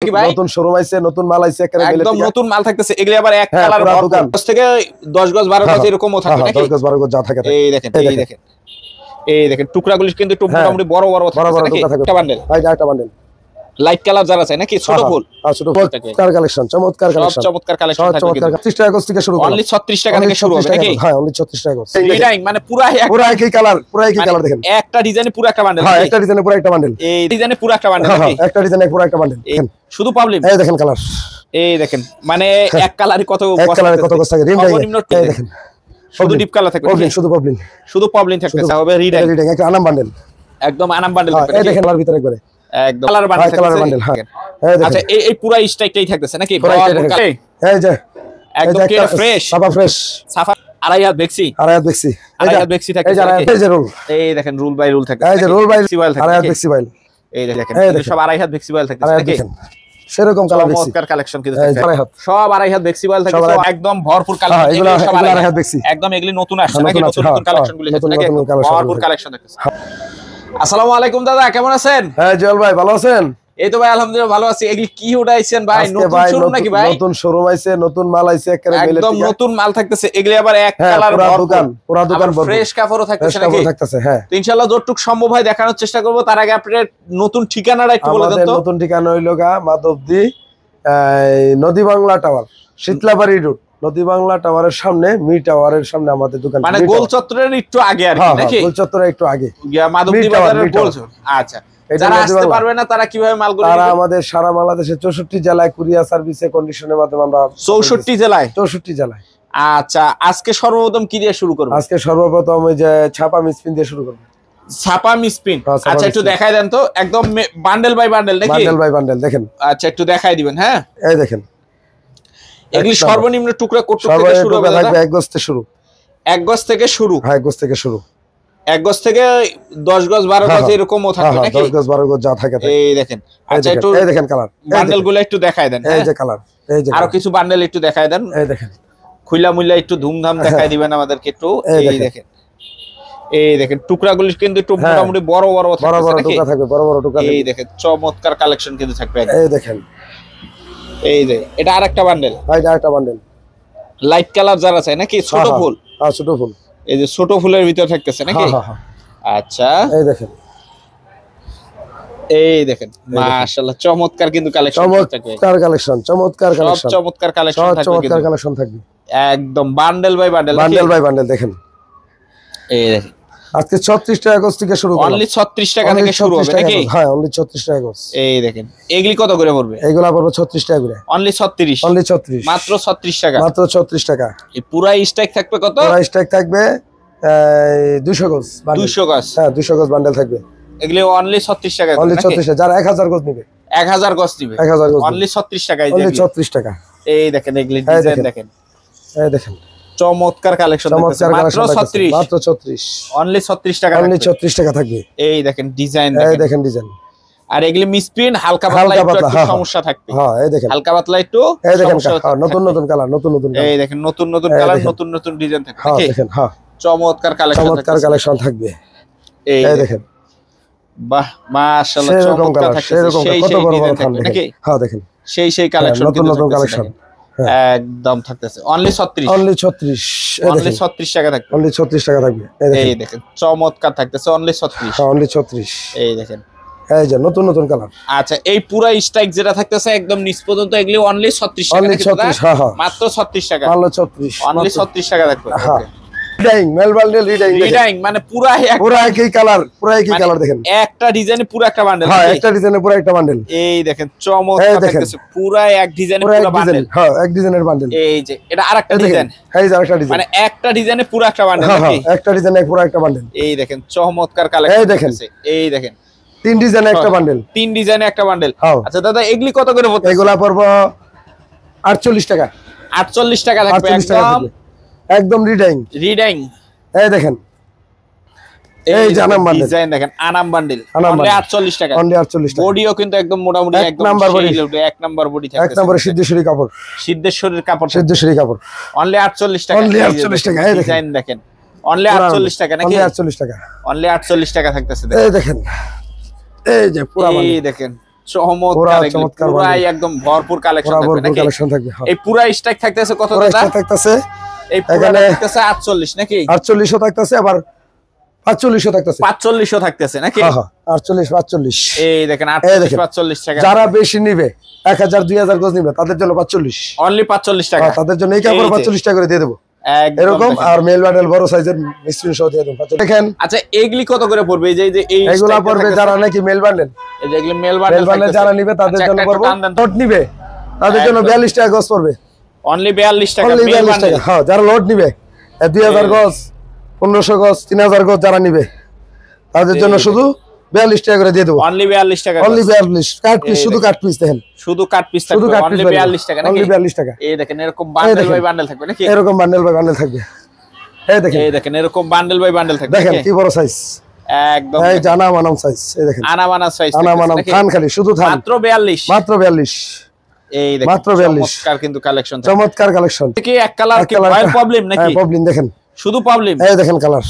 কি ভাই নতুন শোরুম আইছে, নতুন মাল আইছে, একদম নতুন মাল থাকতেছে। এগুলি আবার এক কালার দোকান 10 থেকে 10 গজ 12 গজ এরকমও থাকে নাকি? 10 গজ 12 গজ যা থাকে। এই দেখেন, এই দেখেন টুকরাগুলি কিন্তু একটু মোটামুটি বড় বড় থাকে নাকি? একটা বান্ডেল ভাই, একটা বান্ডেল লাইট কালার যারা চাই নাকি? ছোট ফুল, ছোট চমৎকার কালেকশন, চমৎকার কালেকশন, চমৎকার কালেকশন থাকবে। 36 টাকা গজ থেকে শুরু, অনলি 36 টাকা থেকে শুরু হবে নাকি? হ্যাঁ, অনলি 36 টাকা গজ। ডিজাইন মানে পুরো একই কালার, পুরো একই কালার দেখেন। একটা ডিজাইনে পুরো একটা বান্ডেল। হ্যাঁ, একটা ডিজাইনে পুরো একটা বান্ডেল। এই ডিজাইনে পুরো একটা বান্ডেল নাকি? একটা ডিজাইনে পুরো একটা বান্ডেল। শুধু প্রবলেম এই দেখেন কালার, এই দেখেন মানে এক কালারে কত এক কালারে কত গজ থাকে। রিম এই দেখেন শুধু ডিপ কালার থাকবে, শুধু প্রবলেম থাকতেছে হবে। রিডাইং একটা আনাম বান্ডেল, একদম আনাম বান্ডেল থাকবে। এই দেখেন কালার ভিতরে একবারে একদম কালার বান্ডেল থাকবে। হ্যাঁ, আচ্ছা এই পুরো স্ট্রাইকটাই থাকতেছে নাকি? এই যে একদম কি ফ্রেশ, সাফা ফ্রেশ, সাফা আড়াই হাত দেখছি, আড়াই হাত দেখছি, আড়াই হাত দেখছি থাকে। এই যে রোল, এই দেখেন রুল বাই রুল থাকে। এই যে রোল বাই ফ্লেক্সিবল থাকে, আড়াই হাত দেখছি ভাই। এই দেখেন সব আড়াই হাত ফ্লেক্সিবল থাকে নাকি? সেরকম কালার দেখছি, চমৎকার কালেকশন কিন্তু থাকে। সব আড়াই হাত ফ্লেক্সিবল থাকে, একদম ভরপুর কালেকশন। এগুলো সব আড়াই হাত দেখছি, একদম এগুলি নতুন আসছে নাকি? নতুন কালেকশন গুলো থাকে নাকি? ভরপুর কালেকশন থাকে। আসসালামু আলাইকুম দাদা, কেমন আছেন? হ্যাঁ জল ভাই, ভালো আছেন? এই তো ভাই আলহামদুলিল্লাহ ভালো আছি। এগুলি কি উঠাইছেন ভাই? নতুন শোরুম নাকি ভাই? নতুন শোরুম আইছে, নতুন মাল আইছে, একদম নতুন মাল থাকতেছে। এগুলি আবার এক কালার দোকান, পুরো দোকান ফ্রেশ কাপড়ও থাকতেছে নাকি? হ্যাঁ, তো ইনশাআল্লাহ যতটুকু সম্ভব হয় দেখানোর চেষ্টা করব। তার আগে আপনাদের নতুন ঠিকানাটা একটু বলে দেন তো। নতুন ঠিকানা হইলো মাধবদী নদী বাংলা টাওয়ার, শীতলাবাড়ি রোড, নদী বাংলা টাওয়ারের সামনে, মি টাওয়ারের সামনে আমাদের দোকান। মানে গোল চত্বরের একটু আগে আর কি নাকি? গোল চত্বরের একটু আগে, মাধবদী বাজারের গোল চত্বর। আচ্ছা, যারা আসতে পারবে না তারা কিভাবে মালগুলো? তারা আমাদের সারা বাংলাদেশে 64 জেলায় কুরিয়ার সার্ভিসে কন্ডিশনের মাধ্যমে আমরা 64 জেলায়। আচ্ছা, আজকে সর্বপ্রথম কি দিয়ে শুরু করব? আজকে সর্বপ্রথম ওই যে ছাপা মিসপিন দিয়ে শুরু করব। ছাপা মিসপিন, আচ্ছা একটু দেখাই দেন তো। একদম বান্ডেল বাই বান্ডেল নাকি? বান্ডেল বাই বান্ডেল দেখেন। আচ্ছা একটু দেখাই দিবেন। হ্যাঁ, এই দেখেন এগুলি সর্বনিম্ন টুকরা কত থেকে শুরু হবে? 1 গজ থেকে শুরু। 1 গজ থেকে শুরু? হ্যাঁ, 1 গজ থেকে শুরু। 1 গজ থেকে 10 গজ 12 গজ এরকমও থাকে নাকি? 10 গজ 12 গজ যা থাকে। এই দেখেন। আচ্ছা একটু এই দেখেন কালার, বান্ডেলগুলো একটু দেখাই দেন। এই যে কালার, এই যে আরো কিছু বান্ডেল একটু দেখাই দেন। এই দেখেন খুইলা মুইলা একটু ধুমধাম দেখাই দিবেন আমাদেরকে একটু। এই দেখেন, এই দেখেন টুকরাগুলি কিন্তু একটু মোটামুটি বড় বড় টুকরা থাকবে, বড় বড় টুকরা। এই দেখেন চমৎকার কালেকশন কিন্তু থাকবে। এই দেখেন, এই যে এটা আরেকটা বান্ডেল ভাই, আরেকটা বান্ডেল লাইট কালার যারা চাই নাকি? ছোট ফুল, হ্যাঁ ছোট ফুল। এই যে ছোট ফুলের ভিতর থাকতেছে নাকি? আচ্ছা, এই দেখেন, এই দেখেন মাশাআল্লাহ চমৎকার কিন্তু কালেকশন থাকবে। চমৎকার কালেকশন থাকবে। একদম বান্ডেল বাই বান্ডেল, দেখেন। এই দেখেন আজকে 36 টাকা গজ থেকে শুরু, অনলি 36 টাকা থেকে শুরু হবে নাকি? হ্যাঁ, অনলি 36 টাকা গজ। এই দেখেন এগুলি কত করে পড়বে? এগুলা পড়বে 36 টাকা করে। অনলি 36, অনলি 36, মাত্র 36 টাকা, মাত্র 36 টাকা। এই পুরো স্ট্রাইক থাকবে কত? পুরো স্ট্রাইক থাকবে 200 গজ, 200 গজ। হ্যাঁ, 200 গজ বান্ডেল থাকবে। এগুলি অনলি 36 টাকা, অনলি 36 যারা 1000 গজ নেবে, 1000 গজ নেবে, 1000 গজ অনলি 36 টাকায়। অনলি 36 টাকা। এই দেখেন এগুলি ডিজাইন দেখেন, এই দেখেন চমৎকার কালেকশন, মাত্র 36, মাত্র 36, অনলি 36 টাকা, অনলি 36 টাকা থাকবে। এই দেখেন ডিজাইন, এই দেখেন ডিজাইন। আর এগুলি মিসপ্রিন্ট হালকা পাতলা একটু সমস্যা থাকবে। হ্যাঁ, এই দেখেন হালকা পাতলা একটু। এই দেখেন নতুন নতুন কালার, নতুন নতুন। এই দেখেন নতুন নতুন কালার, নতুন নতুন ডিজাইন থাকবে। হ্যাঁ দেখেন, হ্যাঁ চমৎকার কালেকশন থাকবে। এই দেখেন, বাহ মাশাআল্লাহ চমৎকার থাকছে। সেই কত বড় বড় থাকবে নাকি? হ্যাঁ দেখেন, সেই কালেকশন, নতুন নতুন কালেকশন একদম থাকতেছে। অনলি 36, অনলি 36, অনলি 36 টাকা থাকবে, অনলি 36 টাকা থাকবে। এই দেখেন চমৎকার থাকতেছে, অনলি 36, অনলি 36। এই দেখেন, এই যে নতুন নতুন কালার। আচ্ছা এই পুরো স্ট্রাইক যেটা থাকতেছে একদম নিচ পর্যন্ত, এগুলি অনলি 36 টাকা, অনলি 36, হ্যাঁ হ্যাঁ, মাত্র 36 টাকা, অনলি 36, অনলি 36 টাকা থাকবে। রিডাইং মেল বান্ডেল, রিডাইং মানে পুরো একই কালার, পুরো একই কালার দেখেন। একটা ডিজাইনে পুরো একটা বান্ডেল। হ্যাঁ, একটা ডিজাইনে পুরো একটা বান্ডেল। এই দেখেন চমৎকার থাকতেছে, পুরো এক ডিজাইনে পুরো বান্ডেল। হ্যাঁ, এক ডিজাইনের বান্ডেল। এই যে এটা আরেকটা ডিজাইন, এই যে আরেকটা ডিজাইন, মানে একটা ডিজাইনে পুরো একটা বান্ডেল নাকি? হ্যাঁ, একটা ডিজাইনে পুরো একটা বান্ডেল। এই দেখেন চমৎকার কালেকশন। এই দেখেন 3 ডিজাইনে একটা বান্ডেল, 3 ডিজাইনে একটা বান্ডেল। আচ্ছা দাদা এগুলি কত করে পড়ছে? এগুলা পড়বে 48 টাকা, 48 টাকা থাকবে। একদম রিডাইং। এই দেখেন, এই যে আনাম বান্ডেল ডিজাইন দেখেন, আনাম বান্ডেল অনলি 48 টাকা, অনলি 48 টাকা। বডিও কিন্তু একদম মোটামুটি একদম নাম্বার বডি, এক নাম্বার বডি থাকবে, এক নম্বরে সিদ্ধেশ্বরী কাপড়, সিদ্ধেশ্বরীর কাপড়, অনলি 48 টাকা, অনলি 48 টাকা। এই ডিজাইন দেখেন, অনলি 48 টাকা নাকি? অনলি 48 টাকা, অনলি 48 টাকা থাকতেছে। এই দেখেন, এই যে পুরো এই দেখেন চমৎকার, পুরাই একদম ভরপুর কালেকশন থাকবে নাকি? এই পুরা স্টক থাকতেছে কত দাদা? থাকতেছে এই পুরাটা থাকতেছে 48 নাকি? 48 ও থাকতেছে, আবার 45 ও থাকতেছে। 45 ও থাকতেছে নাকি? হ্যাঁ 48 45। এই দেখেন 48 45 টাকা। যারা বেশি নিবে 1000 2000 গজ নিবে তাদের জন্য 45, অনলি 45 টাকা। তাদের জন্য এই কাপড় 45 টাকা করে দিয়ে দেব এরকম। আর মেল বান্ডেল বড় সাইজের মিস্ত্রি সহ দিয়ে দেব। দেখেন আচ্ছা এগুলি কত করে পড়বে? এই যে এইগুলা পড়বে যারা নাকি মেল বান্ডেল, এই যে এগুলি মেল বান্ডেল যারা নিবে তাদের জন্য পড়বে, লোড নিবে তাদের জন্য 42 টাকা গজ পড়বে। অনলি 42 টাকা মেল বান্ডেল। হ্যাঁ যারা লোড নিবে 2000 গজ 1500 গজ 3000 গজ যারা নিবে তাদের জন্য শুধু 42 টাকা করে দিয়ে দেব। অনলি 42 টাকা। অনলি 42 কাট পিস, শুধু কাট পিস। দেখেন শুধু কাট পিস থাকবে অনলি 42 টাকা নাকি? অনলি 42 টাকা। এই দেখেন এরকম বান্ডেল বাই বান্ডেল থাকবে নাকি? এরকম বান্ডেল বাই বান্ডেল থাকবে। এই দেখেন এরকম বান্ডেল বাই বান্ডেল থাকবে। দেখেন কি বড় সাইজ, একদম এই জানা মানাম সাইজ। এই দেখেন আনা মানা সাইজ, আনা মানাম থান খালি শুধু থান। মাত্র 42, মাত্র 42। এই দেখেন মাত্র 42। চমৎকার কিন্তু কালেকশন, চমৎকার কালেকশন। কি এক কালার কি রয়্যাল প্রবলেম নাকি? হ্যাঁ প্রবলেম। দেখেন শুধু প্রবলেম। এই দেখেন কালার,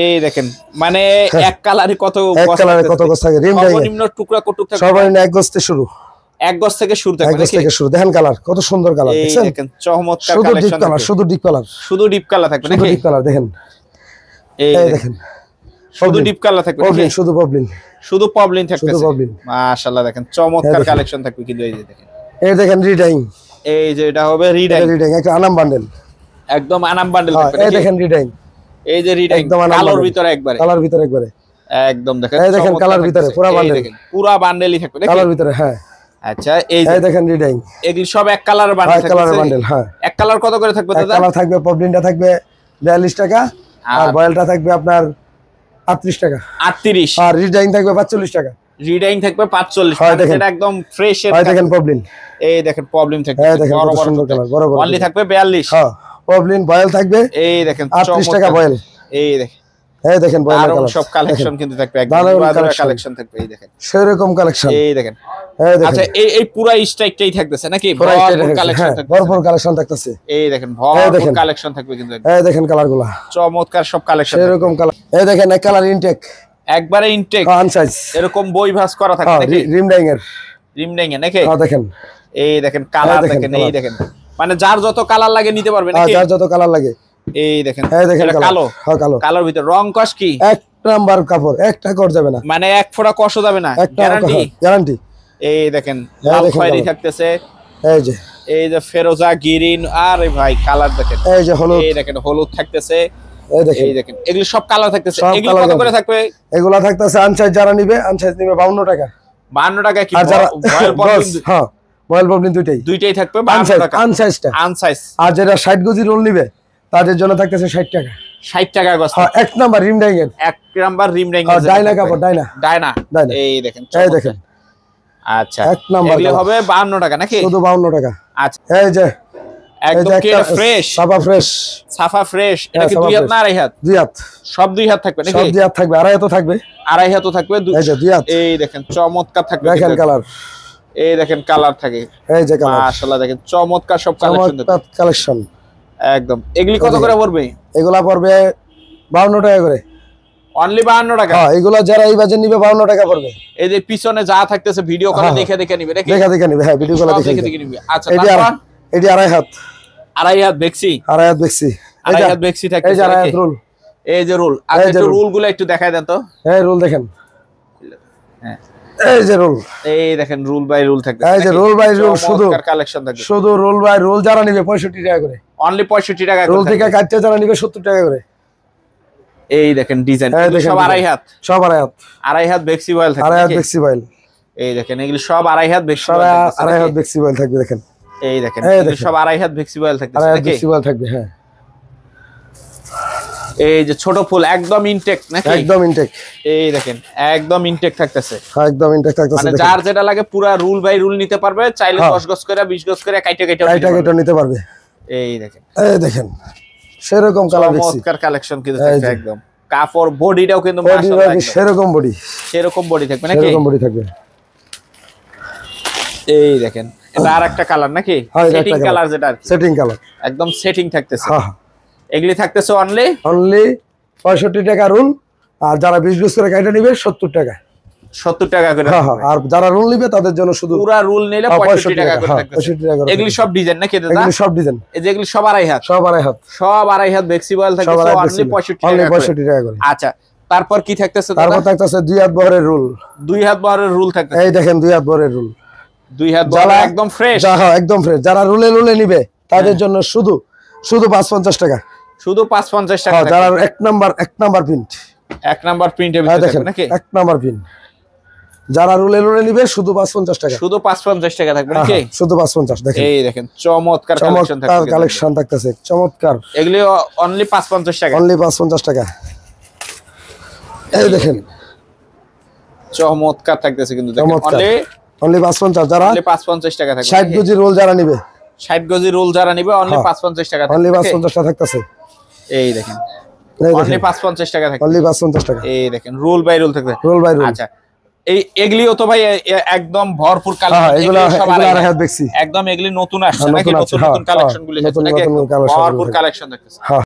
এই দেখেন মানে এক কালারে কত এক কালারে কত গজ থাকে? রিম ডাই সর্বনিম্ন টুকরা কটুক থাকে সর্বনিম্ন 1 গজ থেকে শুরু, 1 গজ থেকে শুরু থাকে 1 গজ থেকে শুরু। দেখেন কালার কত সুন্দর কালার, এই দেখছেন? দেখেন চমৎকার শুধু ডিপ কালেকশন, কালার, শুধু ডিপ কালার, শুধু ডিপ কালার থাকবে শুধু নাকি? Deep colour. দেখেন এই এই দেখেন শুধু ডিপ কালার থাকবে নাকি? প্রবলেম, শুধু প্রবলেম, শুধু প্রবলেম থাকবে। শুধু প্রবলেম। মাশাআল্লাহ দেখেন চমৎকার কালেকশন থাকবে কিন্তু। এই যে দেখেন, এই দেখেন রিডাইং। এই যে এটা হবে রিডাইং, রিডাইং একটা আনাম বান্ডেল, একদম আনাম বান্ডেল হ্যাঁ। থাকবে এই নাকি? দেখেন রিডাইং, এই যে রিডাইং কালোর ভিতরে একবারে, কালার ভিতরে একবারে একদম দেখেন। এই দেখেন কালার ভিতরে পুরো বান্ডেল, পুরো বান্ডেলই থাকবে নাকি? কালার ভিতরে হ্যাঁ। আচ্ছা এই এই দেখেন রিডাইং, এগুলি সব এক কালার বান্ডেল থাকবে। কালার বান্ডেল হ্যাঁ। এক কালার কত করে থাকবে দাদা? কালার থাকবে প্রবলেমটা থাকবে 42 টাকা, আর বয়েলটা থাকবে আপনার 38 টাকা। 38। আর রিডাইং থাকবে 45 টাকা। রিডাইং থাকবে 45, এটা একদম ফ্রেশ এর। দেখেন প্রবলেম, এই দেখেন প্রবলেম থাকবে বড় বড় সুন্দর কালার, বড় বড়। অনলি থাকবে 42। হ্যাঁ প্রবলেম বয়েল থাকবে এই দেখেন 38 টাকা বয়েল। এই দেখেন, এই দেখেন বয়েল আর কালার সব কালেকশন কিন্তু থাকবে, একদম কালেকশন থাকবে। এই দেখেন সেরকম কালেকশন। এই দেখেন, এই দেখেন। আচ্ছা এই পুরো স্ট্রাইকটাই থাকতেছে নাকি? ভরপুর কালেকশন থাকবে, ভরপুর কালেকশন থাকতেছে। এই দেখেন ভরপুর কালেকশন থাকবে কিন্তু। এই দেখেন কালারগুলা চমৎকার সব কালেকশন, সেরকম কালার। এই দেখেন এক কালার ইনটেক, একবারে ইনটেক আনসাইজ, এরকম বই ভাঁজ করা থাকবে নাকি? রিমডাইং এর, রিমডাইং এর নাকি? হ্যাঁ দেখেন। এই দেখেন কালার দেখেন, এই দেখেন মানে যার যত কালার লাগে নিতে পারবে নাকি? যার যত কালার লাগে। এই দেখেন, এই দেখেন কালো, হ্যাঁ কালো। কালোর ভিতর রং কস কি? এক নাম্বার কাপড়, একটা কর যাবে না, মানে এক ফোঁটা কষ্ট যাবে না, গ্যারান্টি, গ্যারান্টি। এই দেখেন লাল খয়েরি থাকতেছে, এই যে ফেরোজা গ্রিন, আরে ভাই কালার দেখেন, এই যে হলুদ, এই দেখেন হলুদ থাকতেছে, এই দেখেন এগুলো সব কালার থাকতেছে। এগুলো কত করে থাকবে? এগুলা থাকতেছে আনসাইজ যারা নিবে, আনসাইজ নিবে 52 টাকা। 52 টাকা কি? আর যারা বয়েল প্রবলেম, হ্যাঁ বয়েল প্রবলেম দুইটাই থাকবে 52 টাকা আনসাইজটা, আনসাইজ। আর যারা 60 গজি রোল নিবে তাদের জন্য থাকতেছে 60 টাকা। 60 টাকা গজ। হ্যাঁ এক নাম্বার রিমডাইং এর, এক নাম্বার রিমডাইং এর ডাইনা কাপড়, ডাইনা, ডাইনা। এই দেখেন, এই দেখেন। আচ্ছা এক নাম্বার এগুলো হবে 52 টাকা নাকি? শুধু 52 টাকা। আচ্ছা এই যে একদম কি এটা ফ্রেশ, সাফা ফ্রেশ, সাফা ফ্রেশ। এটা কি 2 হাত না 2.5 হাত? 2 হাত, সব 2 হাত থাকবে নাকি? সব 2 হাত থাকবে, 2.5 হাতও থাকবে, 2.5 হাতও থাকবে। এই যে 2 হাত। এই দেখেন চমৎকার থাকবে, দেখেন কালার, এই দেখেন কালার থাকে, এই যে কালার, মাশাআল্লাহ দেখেন চমৎকার সব কালেকশন একদম। এগুলি কত করে পড়বে? এগুলা পড়বে 52 টাকা করে, অনলি 52 টাকা। হ্যাঁ এগুলা যারা এই বাজে নিবে 52 টাকা পড়বে। এই যে পিছনে যা থাকতেছে ভিডিও কলে দেখে দেখে নিবে নাকি? দেখে দেখে নিবে, হ্যাঁ ভিডিও কলে দেখে দেখে নিবে। আচ্ছা এটি 2.5 হাত, 2.5 হাত বেক্সি, 2.5 হাত বেক্সি, 2.5 হাত বেক্সি থাকতেছে। এই যে 2.5 হাত রোল, এই যে রোল। আচ্ছা একটু রোল গুলো একটু দেখায় দেন তো। এই রোল দেখেন, হ্যাঁ এই যে রোল, এই দেখেন রোল বাই রোল থাকতেছে। এই যে রোল বাই রোল, শুধু কালেকশন থাকবে, শুধু রোল বাই রোল যারা নিবে 65 টাকা করে, অনলি 65 টাকা। রোল থেকে কাটতে যারা নিবে 70 টাকা করে। এই দেখেন ডিজাইন সব 2.5 হাত, সব 2.5 হাত, 2.5 হাত বেক্সি বয়েল থাকবে, 2.5 হাত বেক্সি বয়েল। এই দেখেন এগুলো সব 2.5 হাত বেক্সি বয়েল থাকবে, 2.5 হাত বেক্সি বয়েল থাকবে। দেখেন এই দেখেন এগুলো সব 2.5 হাত বেক্সি বয়েল থাকবে, 2.5 হাত বেক্সি বয়েল থাকবে। হ্যাঁ এই যে ছোট ফুল একদম ইনটেক নাকি? একদম ইনটেক। এই দেখেন একদম ইনটেক থাকতেছে, একদম ইনটেক থাকতেছে। মানে যার যেটা লাগে পুরো রুল বাই রুল নিতে পারবে, চাইলে 10 গজ করে 20 গজ করে কাইটা নিতে পারবে। এই দেখেন, এই দেখেন সেরকম কালার দেখছি, চমৎকার কালেকশন কিন্তু থাকবে একদম। কাপড় বডিটাও কিন্তু মাশাআল্লাহ সেরকম বডি, সেরকম বডি থাকবে নাকি? সেরকম বডি থাকবে। এই দেখেন এটা আরেকটা কালার নাকি? সেটিং কালার, যেটা সেটিং কালার একদম সেটিং থাকতেছে। হ্যাঁ এগুলি থাকতেছে অনলি 65 টাকা রুল, আর যারা 20 গজ করে কাইটা নিবে 70 টাকা। 70 টাকা করে হ্যাঁ হ্যাঁ, আর যারা রুল নিবে তাদের জন্য শুধু পুরা রুল নিলে 65 টাকা করে হ্যাঁ, থাকতেছে 65 টাকা করে এগুলি সব ডিজাইন নাকি দাদা এগুলো সব ডিজাইন, এই যে এগুলি সব আড়াই হাত সব আড়াই হাত, সব আড়াই হাত ফ্লেক্সিবল সব থাকতেছে আড়াই হাত অনলি ছিল। 65 Only টাকা করে 65 টাকা করে। আচ্ছা তারপর কি থাকতেছে দাদা তারপর থাকতেছে 2 হাত বহরের রুল, 2 হাত বহরের রুল থাকতেছে এই দেখেন 2 হাত বহরের রুল, 2 হাত বহর যারা- একদম ফ্রেশ হ্যাঁ একদম ফ্রেশ, যারা রুলে রুলে নিবে তাদের জন্য শুধু 550 টাকা। শুধু 550 টাকা হ্যাঁ, থাকবে। যারা এক নাম্বার প্রিন্ট, এক নাম্বার প্রিন্টের হ্যাঁ ভিতরে দেখেন থাকবে নাকি এক নাম্বার প্রিন্ট, যারা রুলে রুলে নিবে শুধু 550 টাকা, শুধু 550 টাকা থাকবে হ্যাঁ, নাকি হ্যাঁ, শুধু 550। দেখেন এই দেখেন চমৎকার কালেকশন চমৎকার থাকবে কালেকশন থাকতেছে, চমৎকার, এগুলি অনলি 550 টাকা অনলি 550 টাকা। এই দেখেন চমৎকার থাকতেছে কিন্তু দেখেন চমৎকার। অনলি অনলি 550, যারা 550 টাকা থাকবে 60 গজি রোল যারা নিবে 60 গজি রোল যারা নিবে অনলি হ্যাঁ। 550 টাকা অনলি থাকবে 550 টাকা থাকতেছে, এই দেখেন এই অনলি দেখেন 550 টাকা থাকবে অনলি 550 টাকা, এই দেখেন রোল বাই রোল থাকবে রোল বাই রোল। আচ্ছা এই এগুলিও তো ভাই একদম ভরপুর হ্যাঁ কালেকশন এগুলা আড়াই হাত দেখছি, একদম এগুলি নতুন আসছে হ্যাঁ, নাকি নতুন নতুন আছে, নতুন হ্যাঁ, কালেকশন গুলি নতুন নাকি নতুন একদম collection ভরপুর গুলো। কালেকশন দেখতেছে হ্যাঁ